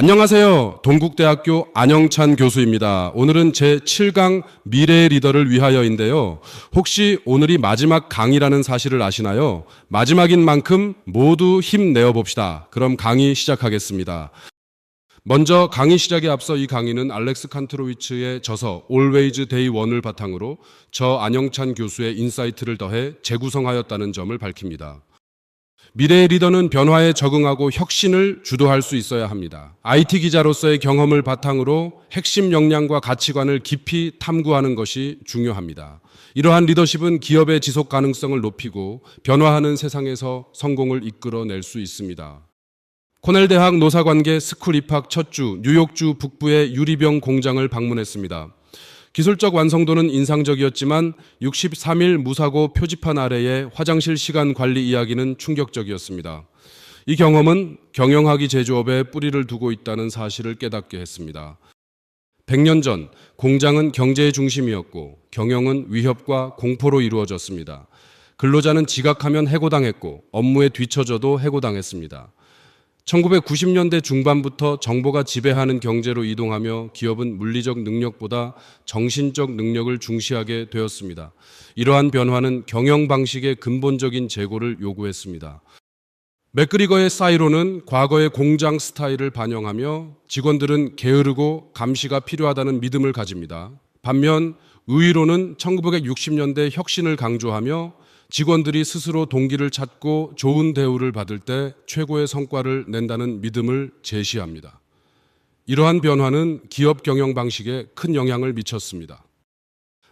안녕하세요. 동국대학교 안영찬 교수입니다. 오늘은 제7강 미래의 리더를 위하여인데요. 혹시 오늘이 마지막 강의라는 사실을 아시나요? 마지막인 만큼 모두 힘내어 봅시다. 그럼 강의 시작하겠습니다. 먼저 강의 시작에 앞서 이 강의는 알렉스 칸트로위츠의 저서 Always Day 1을 바탕으로 저 안영찬 교수의 인사이트를 더해 재구성하였다는 점을 밝힙니다. 미래의 리더는 변화에 적응하고 혁신을 주도할 수 있어야 합니다. IT 기자로서의 경험을 바탕으로 핵심 역량과 가치관을 깊이 탐구하는 것이 중요합니다. 이러한 리더십은 기업의 지속 가능성을 높이고 변화하는 세상에서 성공을 이끌어낼 수 있습니다. 코넬 대학 노사관계 스쿨 입학 첫 주 뉴욕주 북부의 유리병 공장을 방문했습니다. 기술적 완성도는 인상적이었지만 63일 무사고 표지판 아래의 화장실 시간 관리 이야기는 충격적이었습니다. 이 경험은 경영학이 제조업에 뿌리를 두고 있다는 사실을 깨닫게 했습니다. 100년 전 공장은 경제의 중심이었고 경영은 위협과 공포로 이루어졌습니다. 근로자는 지각하면 해고당했고 업무에 뒤처져도 해고당했습니다. 1990년대 중반부터 정보가 지배하는 경제로 이동하며 기업은 물리적 능력보다 정신적 능력을 중시하게 되었습니다. 이러한 변화는 경영 방식의 근본적인 재고를 요구했습니다. 맥그리거의 사이로는 과거의 공장 스타일을 반영하며 직원들은 게으르고 감시가 필요하다는 믿음을 가집니다. 반면 의의로는 1960년대 혁신을 강조하며 직원들이 스스로 동기를 찾고 좋은 대우를 받을 때 최고의 성과를 낸다는 믿음을 제시합니다. 이러한 변화는 기업 경영 방식에 큰 영향을 미쳤습니다.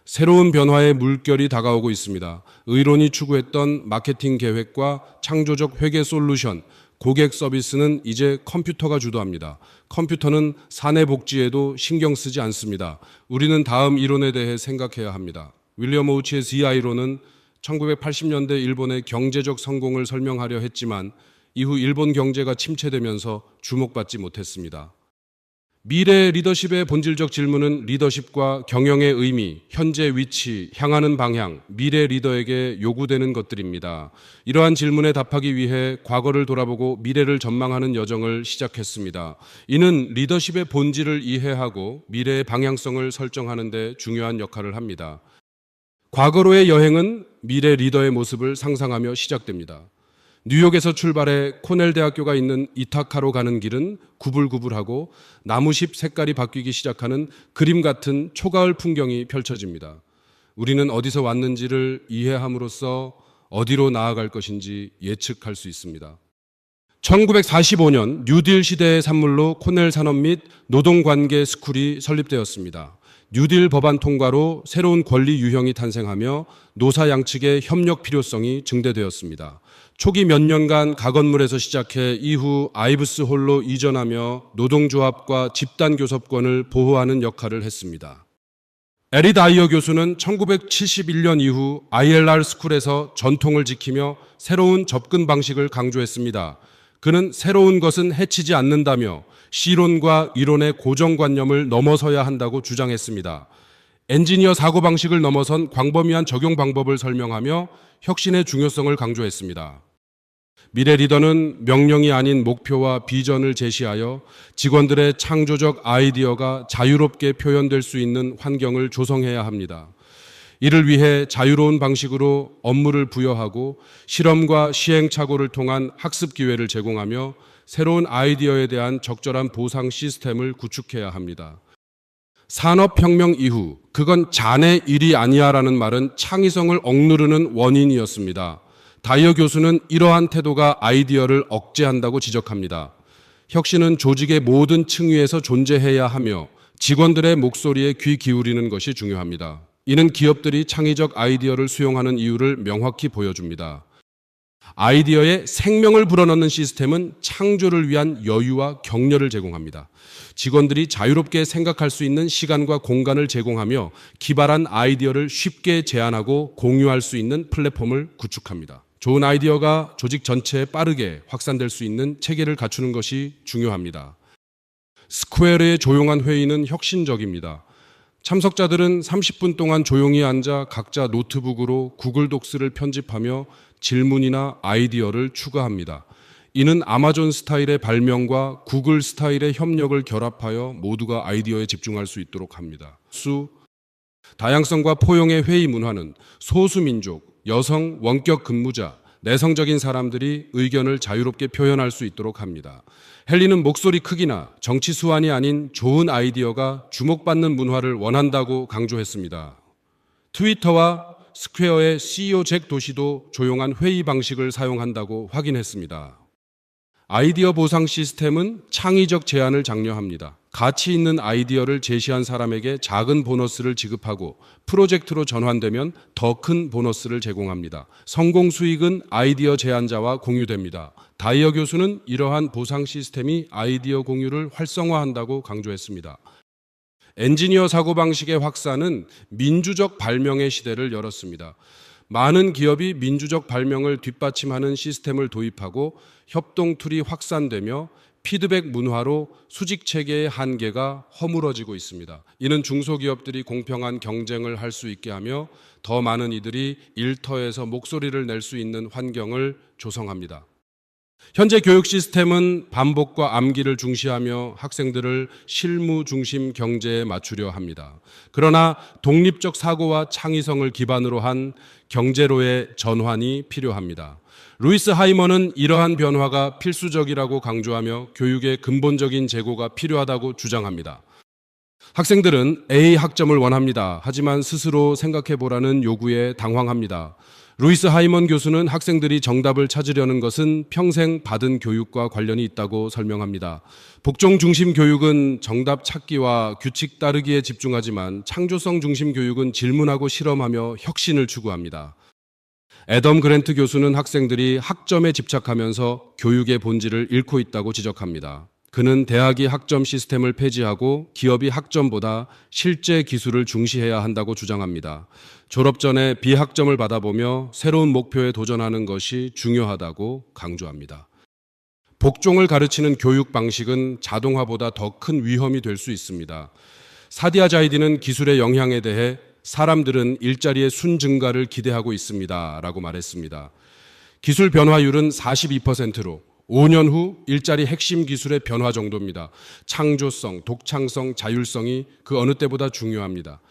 새로운 변화의 물결이 다가오고 있습니다. 의론이 추구했던 마케팅 계획과 창조적 회계 솔루션, 고객 서비스는 이제 컴퓨터가 주도합니다. 컴퓨터는 사내 복지에도 신경 쓰지 않습니다. 우리는 다음 이론에 대해 생각해야 합니다. 윌리엄 오치의 ZI론은 1980년대 일본의 경제적 성공을 설명하려 했지만 이후 일본 경제가 침체되면서 주목받지 못했습니다. 미래 리더십의 본질적 질문은 리더십과 경영의 의미, 현재 위치, 향하는 방향, 미래 리더에게 요구되는 것들입니다. 이러한 질문에 답하기 위해 과거를 돌아보고 미래를 전망하는 여정을 시작했습니다. 이는 리더십의 본질을 이해하고 미래의 방향성을 설정하는 데 중요한 역할을 합니다. 과거로의 여행은 미래 리더의 모습을 상상하며 시작됩니다. 뉴욕에서 출발해 코넬 대학교가 있는 이타카로 가는 길은 구불구불하고 나무잎 색깔이 바뀌기 시작하는 그림 같은 초가을 풍경이 펼쳐집니다. 우리는 어디서 왔는지를 이해함으로써 어디로 나아갈 것인지 예측할 수 있습니다. 1945년 뉴딜 시대의 산물로 코넬 산업 및 노동관계 스쿨이 설립되었습니다. 뉴딜 법안 통과로 새로운 권리 유형이 탄생하며 노사 양측의 협력 필요성이 증대되었습니다. 초기 몇 년간 가건물에서 시작해 이후 아이브스 홀로 이전하며 노동조합과 집단교섭권을 보호하는 역할을 했습니다. 에리 다이어 교수는 1971년 이후 ILR 스쿨에서 전통을 지키며 새로운 접근 방식을 강조했습니다. 그는 새로운 것은 해치지 않는다며 시론과 이론의 고정관념을 넘어서야 한다고 주장했습니다. 엔지니어 사고방식을 넘어선 광범위한 적용 방법을 설명하며 혁신의 중요성을 강조했습니다. 미래 리더는 명령이 아닌 목표와 비전을 제시하여 직원들의 창조적 아이디어가 자유롭게 표현될 수 있는 환경을 조성해야 합니다. 이를 위해 자유로운 방식으로 업무를 부여하고 실험과 시행착오를 통한 학습 기회를 제공하며 새로운 아이디어에 대한 적절한 보상 시스템을 구축해야 합니다. 산업혁명 이후 그건 자네 일이 아니야라는 말은 창의성을 억누르는 원인이었습니다. 다이어 교수는 이러한 태도가 아이디어를 억제한다고 지적합니다. 혁신은 조직의 모든 층위에서 존재해야 하며 직원들의 목소리에 귀 기울이는 것이 중요합니다. 이는 기업들이 창의적 아이디어를 수용하는 이유를 명확히 보여줍니다. 아이디어에 생명을 불어넣는 시스템은 창조를 위한 여유와 격려를 제공합니다. 직원들이 자유롭게 생각할 수 있는 시간과 공간을 제공하며 기발한 아이디어를 쉽게 제안하고 공유할 수 있는 플랫폼을 구축합니다. 좋은 아이디어가 조직 전체에 빠르게 확산될 수 있는 체계를 갖추는 것이 중요합니다. 스퀘어의 조용한 회의는 혁신적입니다. 참석자들은 30분 동안 조용히 앉아 각자 노트북으로 구글 독스를 편집하며 질문이나 아이디어를 추가합니다. 이는 아마존 스타일의 발명과 구글 스타일의 협력을 결합하여 모두가 아이디어에 집중할 수 있도록 합니다. 다양성과 포용의 회의 문화는 소수민족, 여성, 원격 근무자, 내성적인 사람들이 의견을 자유롭게 표현할 수 있도록 합니다. 헨리는 목소리 크기나 정치 수완이 아닌 좋은 아이디어가 주목받는 문화를 원한다고 강조했습니다. 트위터와 스퀘어의 CEO 잭 도시도 조용한 회의 방식을 사용한다고 확인했습니다. 아이디어 보상 시스템은 창의적 제안을 장려합니다. 가치 있는 아이디어를 제시한 사람에게 작은 보너스를 지급하고 프로젝트로 전환되면 더 큰 보너스를 제공합니다. 성공 수익은 아이디어 제안자와 공유됩니다. 다이어 교수는 이러한 보상 시스템이 아이디어 공유를 활성화한다고 강조했습니다. 엔지니어 사고방식의 확산은 민주적 발명의 시대를 열었습니다. 많은 기업이 민주적 발명을 뒷받침하는 시스템을 도입하고 협동 툴이 확산되며 피드백 문화로 수직 체계의 한계가 허물어지고 있습니다. 이는 중소기업들이 공평한 경쟁을 할 수 있게 하며 더 많은 이들이 일터에서 목소리를 낼 수 있는 환경을 조성합니다. 현재 교육 시스템은 반복과 암기를 중시하며 학생들을 실무 중심 경제에 맞추려 합니다. 그러나 독립적 사고와 창의성을 기반으로 한 경제로의 전환이 필요합니다. 루이스 하이먼은 이러한 변화가 필수적이라고 강조하며 교육의 근본적인 재고가 필요하다고 주장합니다. 학생들은 A 학점을 원합니다. 하지만 스스로 생각해보라는 요구에 당황합니다. 루이스 하이먼 교수는 학생들이 정답을 찾으려는 것은 평생 받은 교육과 관련이 있다고 설명합니다. 복종 중심 교육은 정답 찾기와 규칙 따르기에 집중하지만 창조성 중심 교육은 질문하고 실험하며 혁신을 추구합니다. 애덤 그랜트 교수는 학생들이 학점에 집착하면서 교육의 본질을 잃고 있다고 지적합니다. 그는 대학이 학점 시스템을 폐지하고 기업이 학점보다 실제 기술을 중시해야 한다고 주장합니다. 졸업 전에 비학점을 받아보며 새로운 목표에 도전하는 것이 중요하다고 강조합니다. 복종을 가르치는 교육 방식은 자동화보다 더 큰 위험이 될 수 있습니다. 사디아 자이디는 기술의 영향에 대해 사람들은 일자리의 순 증가를 기대하고 있습니다. 라고 말했습니다. 기술 변화율은 42%로 5년 후 일자리 핵심 기술의 변화 정도입니다. 창조성, 독창성, 자율성이 그 어느 때보다 중요합니다.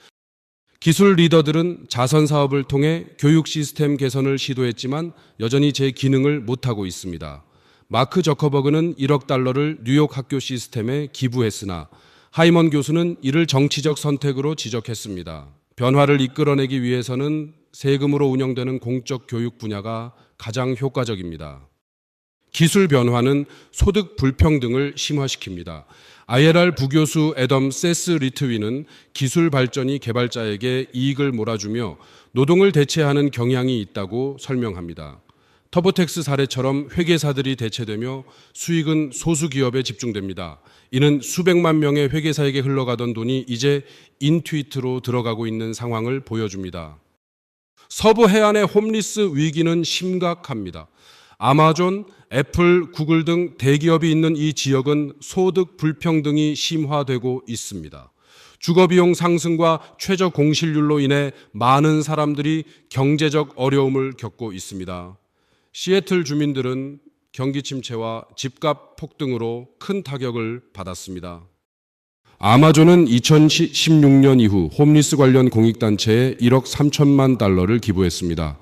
기술 리더들은 자선 사업을 통해 교육 시스템 개선을 시도했지만 여전히 제 기능을 못하고 있습니다. 마크 저커버그는 1억 달러를 뉴욕 학교 시스템에 기부했으나 하이먼 교수는 이를 정치적 선택으로 지적했습니다. 변화를 이끌어내기 위해서는 세금으로 운영되는 공적 교육 분야가 가장 효과적입니다. 기술 변화는 소득 불평등을 심화시킵니다. ILR 부교수 애덤 세스 리트위는 기술 발전이 개발자에게 이익을 몰아주며 노동을 대체하는 경향이 있다고 설명합니다. 터보텍스 사례처럼 회계사들이 대체되며 수익은 소수 기업에 집중됩니다. 이는 수백만 명의 회계사에게 흘러가던 돈이 이제 인투이트로 들어가고 있는 상황을 보여줍니다. 서부 해안의 홈리스 위기는 심각합니다. 아마존, 애플, 구글 등 대기업이 있는 이 지역은 소득 불평등이 심화되고 있습니다. 주거비용 상승과 최저 공실률로 인해 많은 사람들이 경제적 어려움을 겪고 있습니다. 시애틀 주민들은 경기 침체와 집값 폭등으로 큰 타격을 받았습니다. 아마존은 2016년 이후 홈리스 관련 공익단체에 1억 3천만 달러를 기부했습니다.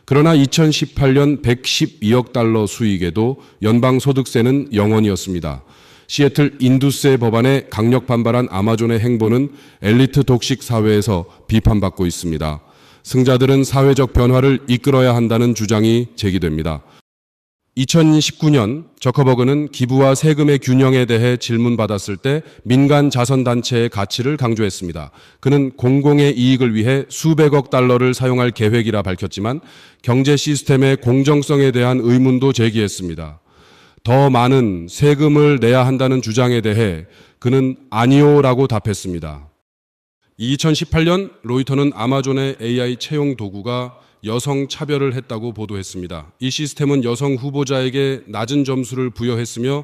그러나 2018년 112억 달러 수익에도 연방소득세는 0원이었습니다. 시애틀 인두세 법안에 강력 반발한 아마존의 행보는 엘리트 독식 사회에서 비판받고 있습니다. 승자들은 사회적 변화를 이끌어야 한다는 주장이 제기됩니다. 2019년 저커버그는 기부와 세금의 균형에 대해 질문받았을 때 민간 자선단체의 가치를 강조했습니다. 그는 공공의 이익을 위해 수백억 달러를 사용할 계획이라 밝혔지만 경제 시스템의 공정성에 대한 의문도 제기했습니다. 더 많은 세금을 내야 한다는 주장에 대해 그는 아니오라고 답했습니다. 2018년 로이터는 아마존의 AI 채용 도구가 여성 차별을 했다고 보도했습니다. 이 시스템은 여성 후보자에게 낮은 점수를 부여했으며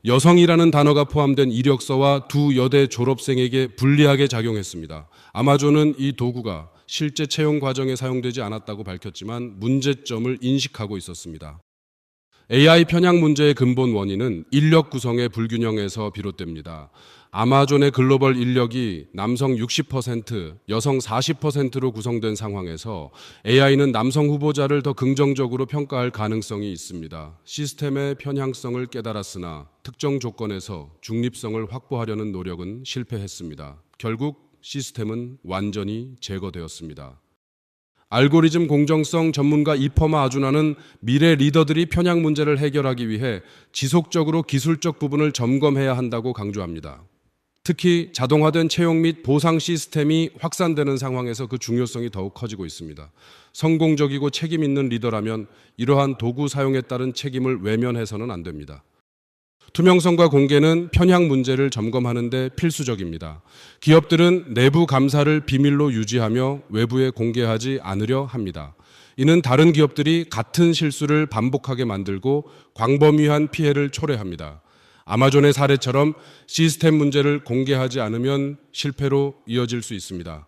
여성이라는 단어가 포함된 이력서와 두 여대 졸업생에게 불리하게 작용했습니다. 아마존은 이 도구가 실제 채용 과정에 사용되지 않았다고 밝혔지만 문제점을 인식하고 있었습니다. AI 편향 문제의 근본 원인은 인력 구성의 불균형에서 비롯됩니다. 아마존의 글로벌 인력이 남성 60%, 여성 40%로 구성된 상황에서 AI는 남성 후보자를 더 긍정적으로 평가할 가능성이 있습니다. 시스템의 편향성을 깨달았으나 특정 조건에서 중립성을 확보하려는 노력은 실패했습니다. 결국 시스템은 완전히 제거되었습니다. 알고리즘 공정성 전문가 이퍼마 아주나는 미래 리더들이 편향 문제를 해결하기 위해 지속적으로 기술적 부분을 점검해야 한다고 강조합니다. 특히 자동화된 채용 및 보상 시스템이 확산되는 상황에서 그 중요성이 더욱 커지고 있습니다. 성공적이고 책임 있는 리더라면 이러한 도구 사용에 따른 책임을 외면해서는 안 됩니다. 투명성과 공개는 편향 문제를 점검하는 데 필수적입니다. 기업들은 내부 감사를 비밀로 유지하며 외부에 공개하지 않으려 합니다. 이는 다른 기업들이 같은 실수를 반복하게 만들고 광범위한 피해를 초래합니다. 아마존의 사례처럼 시스템 문제를 공개하지 않으면 실패로 이어질 수 있습니다.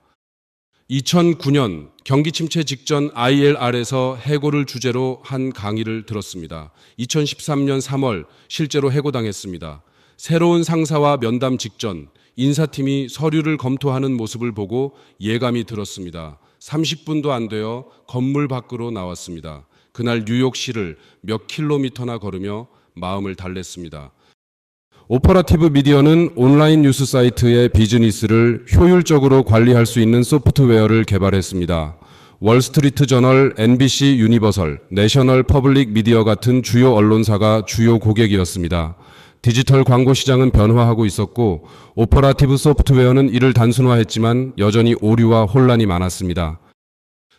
2009년 경기 침체 직전 ILR에서 해고를 주제로 한 강의를 들었습니다. 2013년 3월 실제로 해고당했습니다. 새로운 상사와 면담 직전 인사팀이 서류를 검토하는 모습을 보고 예감이 들었습니다. 30분도 안 되어 건물 밖으로 나왔습니다. 그날 뉴욕시를 몇 킬로미터나 걸으며 마음을 달랬습니다. 오퍼러티브 미디어는 온라인 뉴스 사이트의 비즈니스를 효율적으로 관리할 수 있는 소프트웨어를 개발했습니다. 월스트리트 저널, NBC 유니버설, 내셔널 퍼블릭 미디어 같은 주요 언론사가 주요 고객이었습니다. 디지털 광고 시장은 변화하고 있었고 오퍼러티브 소프트웨어는 이를 단순화했지만 여전히 오류와 혼란이 많았습니다.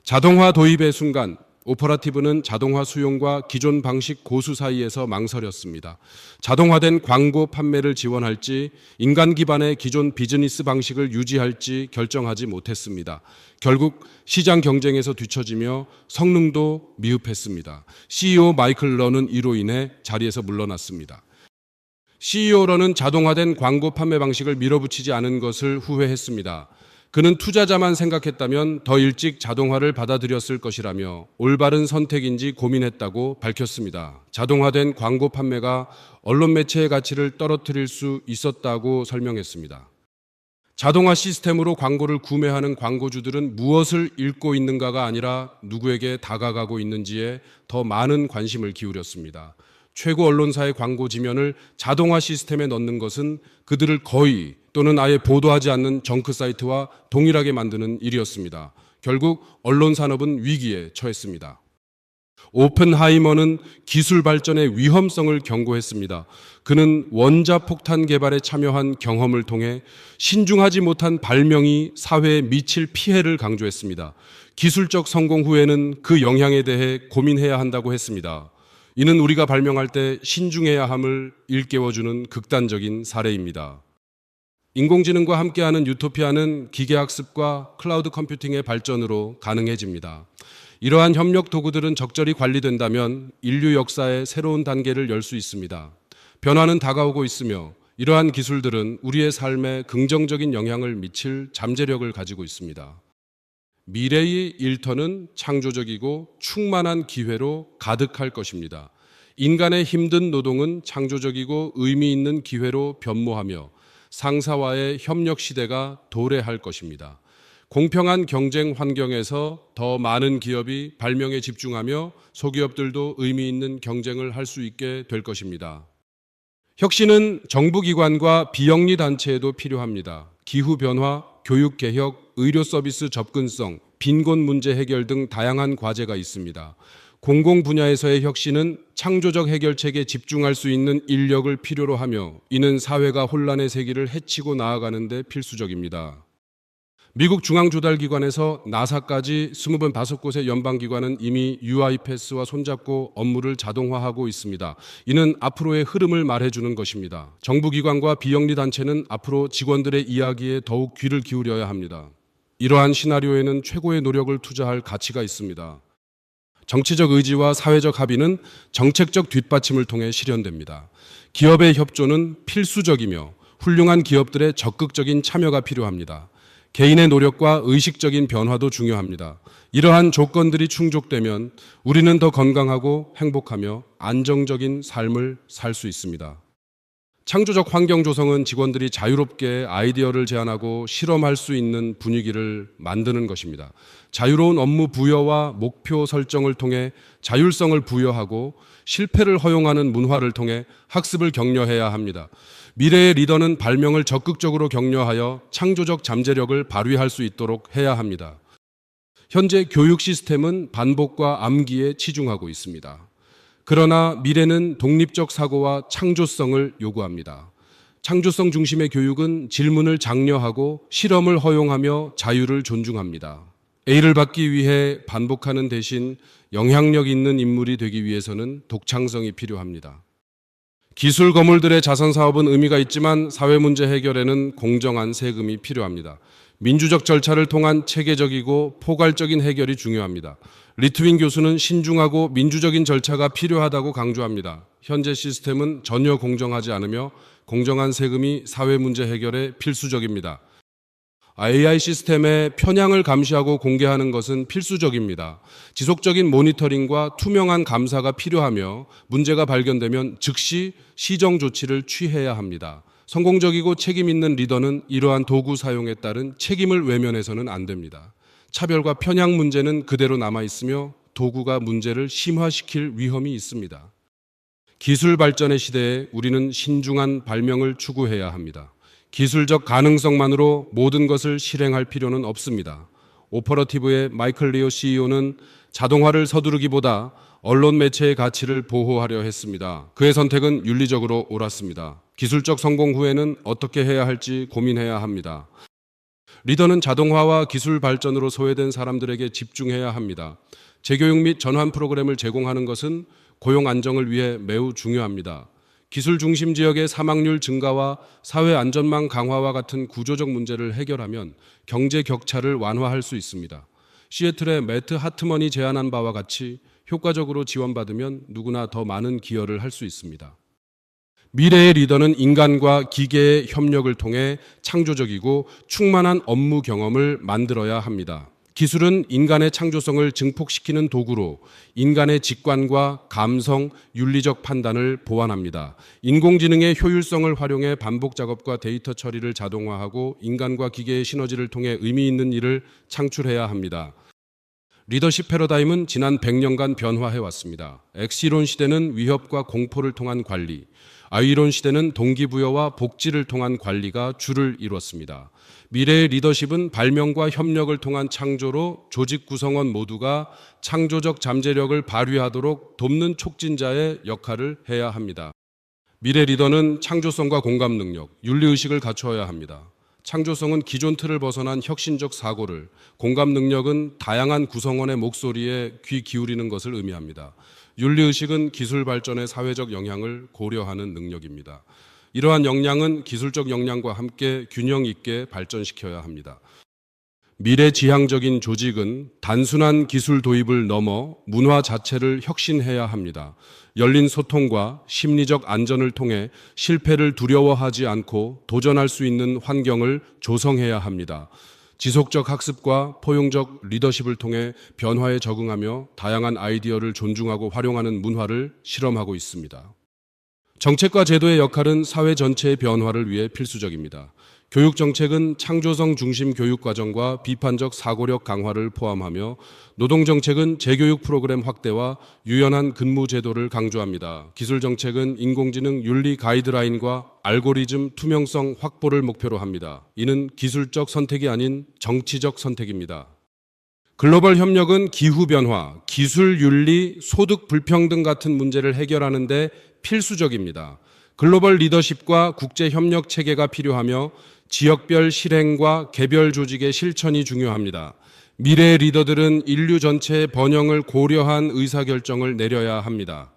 자동화 도입의 순간 오퍼러티브는 자동화 수용과 기존 방식 고수 사이에서 망설였습니다. 자동화된 광고 판매를 지원할지 인간 기반의 기존 비즈니스 방식을 유지할지 결정하지 못했습니다. 결국 시장 경쟁에서 뒤처지며 성능도 미흡했습니다. CEO 마이클 러는 이로 인해 자리에서 물러났습니다. CEO 러는 자동화된 광고 판매 방식을 밀어붙이지 않은 것을 후회했습니다. 그는 투자자만 생각했다면 더 일찍 자동화를 받아들였을 것이라며 올바른 선택인지 고민했다고 밝혔습니다. 자동화된 광고 판매가 언론 매체의 가치를 떨어뜨릴 수 있었다고 설명했습니다. 자동화 시스템으로 광고를 구매하는 광고주들은 무엇을 읽고 있는가가 아니라 누구에게 다가가고 있는지에 더 많은 관심을 기울였습니다. 최고 언론사의 광고 지면을 자동화 시스템에 넣는 것은 그들을 거의 또는 아예 보도하지 않는 정크 사이트와 동일하게 만드는 일이었습니다. 결국 언론 산업은 위기에 처했습니다. 오펜하이머는 기술 발전의 위험성을 경고했습니다. 그는 원자폭탄 개발에 참여한 경험을 통해 신중하지 못한 발명이 사회에 미칠 피해를 강조했습니다. 기술적 성공 후에는 그 영향에 대해 고민해야 한다고 했습니다. 이는 우리가 발명할 때 신중해야 함을 일깨워주는 극단적인 사례입니다. 인공지능과 함께하는 유토피아는 기계학습과 클라우드 컴퓨팅의 발전으로 가능해집니다. 이러한 협력 도구들은 적절히 관리된다면 인류 역사의 새로운 단계를 열 수 있습니다. 변화는 다가오고 있으며 이러한 기술들은 우리의 삶에 긍정적인 영향을 미칠 잠재력을 가지고 있습니다. 미래의 일터는 창조적이고 충만한 기회로 가득할 것입니다. 인간의 힘든 노동은 창조적이고 의미 있는 기회로 변모하며 상사와의 협력 시대가 도래할 것입니다. 공평한 경쟁 환경에서 더 많은 기업이 발명에 집중하며 소기업들도 의미 있는 경쟁을 할 수 있게 될 것입니다. 혁신은 정부기관과 비영리 단체에도 필요합니다. 기후변화, 교육개혁, 의료 서비스 접근성, 빈곤 문제 해결 등 다양한 과제가 있습니다. 공공 분야에서의 혁신은 창조적 해결책에 집중할 수 있는 인력을 필요로 하며 이는 사회가 혼란의 세기를 헤치고 나아가는 데 필수적입니다. 미국 중앙조달기관에서 나사까지 25곳의 연방기관은 이미 UiPath와 손잡고 업무를 자동화하고 있습니다. 이는 앞으로의 흐름을 말해주는 것입니다. 정부기관과 비영리 단체는 앞으로 직원들의 이야기에 더욱 귀를 기울여야 합니다. 이러한 시나리오에는 최고의 노력을 투자할 가치가 있습니다. 정치적 의지와 사회적 합의는 정책적 뒷받침을 통해 실현됩니다. 기업의 협조는 필수적이며 훌륭한 기업들의 적극적인 참여가 필요합니다. 개인의 노력과 의식적인 변화도 중요합니다. 이러한 조건들이 충족되면 우리는 더 건강하고 행복하며 안정적인 삶을 살 수 있습니다. 창조적 환경 조성은 직원들이 자유롭게 아이디어를 제안하고 실험할 수 있는 분위기를 만드는 것입니다. 자유로운 업무 부여와 목표 설정을 통해 자율성을 부여하고 실패를 허용하는 문화를 통해 학습을 격려해야 합니다. 미래의 리더는 발명을 적극적으로 격려하여 창조적 잠재력을 발휘할 수 있도록 해야 합니다. 현재 교육 시스템은 반복과 암기에 치중하고 있습니다. 그러나 미래는 독립적 사고와 창조성을 요구합니다. 창조성 중심의 교육은 질문을 장려하고 실험을 허용하며 자유를 존중합니다. A를 받기 위해 반복하는 대신 영향력 있는 인물이 되기 위해서는 독창성이 필요합니다. 기술 거물들의 자선 사업은 의미가 있지만 사회 문제 해결에는 공정한 세금이 필요합니다. 민주적 절차를 통한 체계적이고 포괄적인 해결이 중요합니다. 리트윈 교수는 신중하고 민주적인 절차가 필요하다고 강조합니다. 현재 시스템은 전혀 공정하지 않으며 공정한 세금이 사회 문제 해결에 필수적입니다. AI 시스템의 편향을 감시하고 공개하는 것은 필수적입니다. 지속적인 모니터링과 투명한 감사가 필요하며 문제가 발견되면 즉시 시정 조치를 취해야 합니다. 성공적이고 책임 있는 리더는 이러한 도구 사용에 따른 책임을 외면해서는 안 됩니다. 차별과 편향 문제는 그대로 남아 있으며 도구가 문제를 심화시킬 위험이 있습니다. 기술 발전의 시대에 우리는 신중한 발명을 추구해야 합니다. 기술적 가능성만으로 모든 것을 실행할 필요는 없습니다. 오퍼러티브의 마이클 리오 CEO는 자동화를 서두르기보다 언론 매체의 가치를 보호하려 했습니다. 그의 선택은 윤리적으로 옳았습니다. 기술적 성공 후에는 어떻게 해야 할지 고민해야 합니다. 리더는 자동화와 기술 발전으로 소외된 사람들에게 집중해야 합니다. 재교육 및 전환 프로그램을 제공하는 것은 고용 안정을 위해 매우 중요합니다. 기술 중심 지역의 사망률 증가와 사회 안전망 강화와 같은 구조적 문제를 해결하면 경제 격차를 완화할 수 있습니다. 시애틀의 매트 하트먼이 제안한 바와 같이 효과적으로 지원받으면 누구나 더 많은 기여를 할 수 있습니다. 미래의 리더는 인간과 기계의 협력을 통해 창조적이고 충만한 업무 경험을 만들어야 합니다. 기술은 인간의 창조성을 증폭시키는 도구로 인간의 직관과 감성, 윤리적 판단을 보완합니다. 인공지능의 효율성을 활용해 반복 작업과 데이터 처리를 자동화하고 인간과 기계의 시너지를 통해 의미 있는 일을 창출해야 합니다. 리더십 패러다임은 지난 100년간 변화해 왔습니다. X이론 시대는 위협과 공포를 통한 관리, Y이론 시대는 동기부여와 복지를 통한 관리가 주를 이뤘습니다. 미래의 리더십은 발명과 협력을 통한 창조로 조직 구성원 모두가 창조적 잠재력을 발휘하도록 돕는 촉진자의 역할을 해야 합니다. 미래 리더는 창조성과 공감 능력, 윤리의식을 갖추어야 합니다. 창조성은 기존 틀을 벗어난 혁신적 사고를, 공감 능력은 다양한 구성원의 목소리에 귀 기울이는 것을 의미합니다. 윤리의식은 기술 발전의 사회적 영향을 고려하는 능력입니다. 이러한 역량은 기술적 역량과 함께 균형 있게 발전시켜야 합니다. 미래지향적인 조직은 단순한 기술 도입을 넘어 문화 자체를 혁신해야 합니다. 열린 소통과 심리적 안전을 통해 실패를 두려워하지 않고 도전할 수 있는 환경을 조성해야 합니다. 지속적 학습과 포용적 리더십을 통해 변화에 적응하며 다양한 아이디어를 존중하고 활용하는 문화를 실험하고 있습니다. 정책과 제도의 역할은 사회 전체의 변화를 위해 필수적입니다. 교육정책은 창조성 중심 교육과정과 비판적 사고력 강화를 포함하며 노동정책은 재교육 프로그램 확대와 유연한 근무 제도를 강조합니다. 기술정책은 인공지능 윤리 가이드라인과 알고리즘 투명성 확보를 목표로 합니다. 이는 기술적 선택이 아닌 정치적 선택입니다. 글로벌 협력은 기후변화, 기술 윤리, 소득 불평등 같은 문제를 해결하는 데 필수적입니다. 글로벌 리더십과 국제 협력 체계가 필요하며 지역별 실행과 개별 조직의 실천이 중요합니다. 미래의 리더들은 인류 전체의 번영을 고려한 의사결정을 내려야 합니다.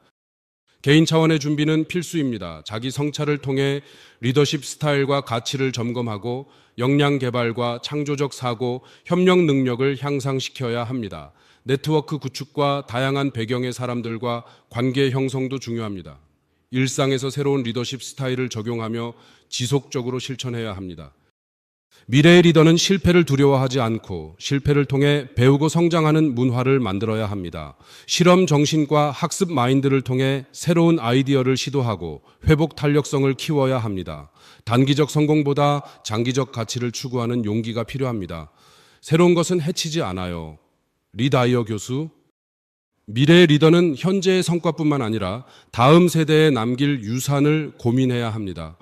개인 차원의 준비는 필수입니다. 자기 성찰을 통해 리더십 스타일과 가치를 점검하고 역량 개발과 창조적 사고, 협력 능력을 향상시켜야 합니다. 네트워크 구축과 다양한 배경의 사람들과 관계 형성도 중요합니다. 일상에서 새로운 리더십 스타일을 적용하며 지속적으로 실천해야 합니다. 미래의 리더는 실패를 두려워하지 않고 실패를 통해 배우고 성장하는 문화를 만들어야 합니다. 실험 정신과 학습 마인드를 통해 새로운 아이디어를 시도하고 회복 탄력성을 키워야 합니다. 단기적 성공보다 장기적 가치를 추구하는 용기가 필요합니다. 새로운 것은 해치지 않아요. 리 다이어 교수, 미래의 리더는 현재의 성과뿐만 아니라 다음 세대에 남길 유산을 고민해야 합니다.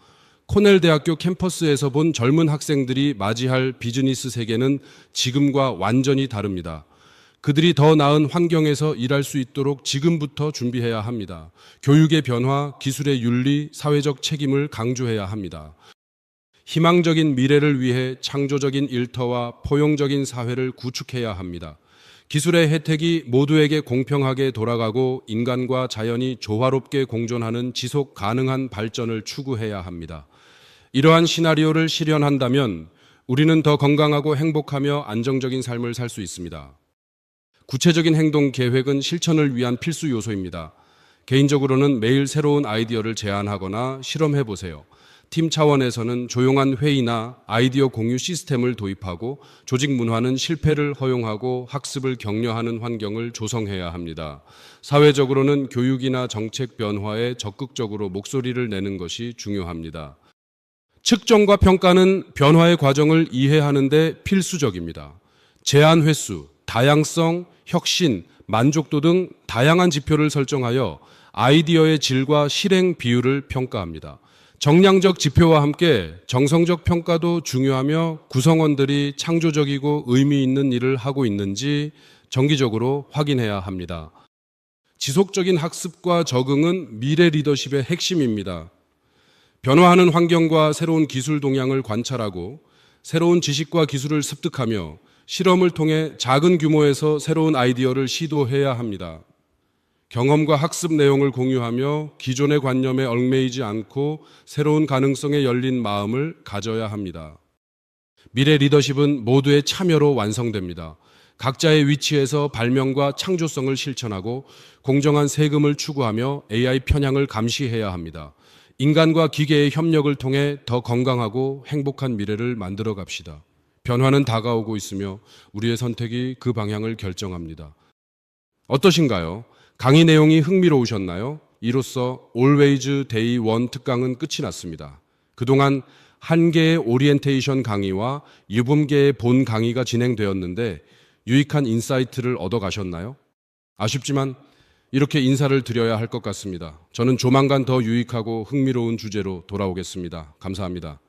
코넬 대학교 캠퍼스에서 본 젊은 학생들이 맞이할 비즈니스 세계는 지금과 완전히 다릅니다. 그들이 더 나은 환경에서 일할 수 있도록 지금부터 준비해야 합니다. 교육의 변화, 기술의 윤리, 사회적 책임을 강조해야 합니다. 희망적인 미래를 위해 창조적인 일터와 포용적인 사회를 구축해야 합니다. 기술의 혜택이 모두에게 공평하게 돌아가고 인간과 자연이 조화롭게 공존하는 지속 가능한 발전을 추구해야 합니다. 이러한 시나리오를 실현한다면 우리는 더 건강하고 행복하며 안정적인 삶을 살 수 있습니다. 구체적인 행동 계획은 실천을 위한 필수 요소입니다. 개인적으로는 매일 새로운 아이디어를 제안하거나 실험해 보세요. 팀 차원에서는 조용한 회의나 아이디어 공유 시스템을 도입하고 조직 문화는 실패를 허용하고 학습을 격려하는 환경을 조성해야 합니다. 사회적으로는 교육이나 정책 변화에 적극적으로 목소리를 내는 것이 중요합니다. 측정과 평가는 변화의 과정을 이해하는 데 필수적입니다. 제안 횟수, 다양성, 혁신, 만족도 등 다양한 지표를 설정하여 아이디어의 질과 실행 비율을 평가합니다. 정량적 지표와 함께 정성적 평가도 중요하며 구성원들이 창조적이고 의미 있는 일을 하고 있는지 정기적으로 확인해야 합니다. 지속적인 학습과 적응은 미래 리더십의 핵심입니다. 변화하는 환경과 새로운 기술 동향을 관찰하고 새로운 지식과 기술을 습득하며 실험을 통해 작은 규모에서 새로운 아이디어를 시도해야 합니다. 경험과 학습 내용을 공유하며 기존의 관념에 얽매이지 않고 새로운 가능성에 열린 마음을 가져야 합니다. 미래 리더십은 모두의 참여로 완성됩니다. 각자의 위치에서 발명과 창조성을 실천하고 공정한 세금을 추구하며 AI 편향을 감시해야 합니다. 인간과 기계의 협력을 통해 더 건강하고 행복한 미래를 만들어 갑시다. 변화는 다가오고 있으며 우리의 선택이 그 방향을 결정합니다. 어떠신가요? 강의 내용이 흥미로우셨나요? 이로써 Always Day 1 특강은 끝이 났습니다. 그동안 한 개의 오리엔테이션 강의와 유분계의 본 강의가 진행되었는데 유익한 인사이트를 얻어가셨나요? 아쉽지만 이렇게 인사를 드려야 할 것 같습니다. 저는 조만간 더 유익하고 흥미로운 주제로 돌아오겠습니다. 감사합니다.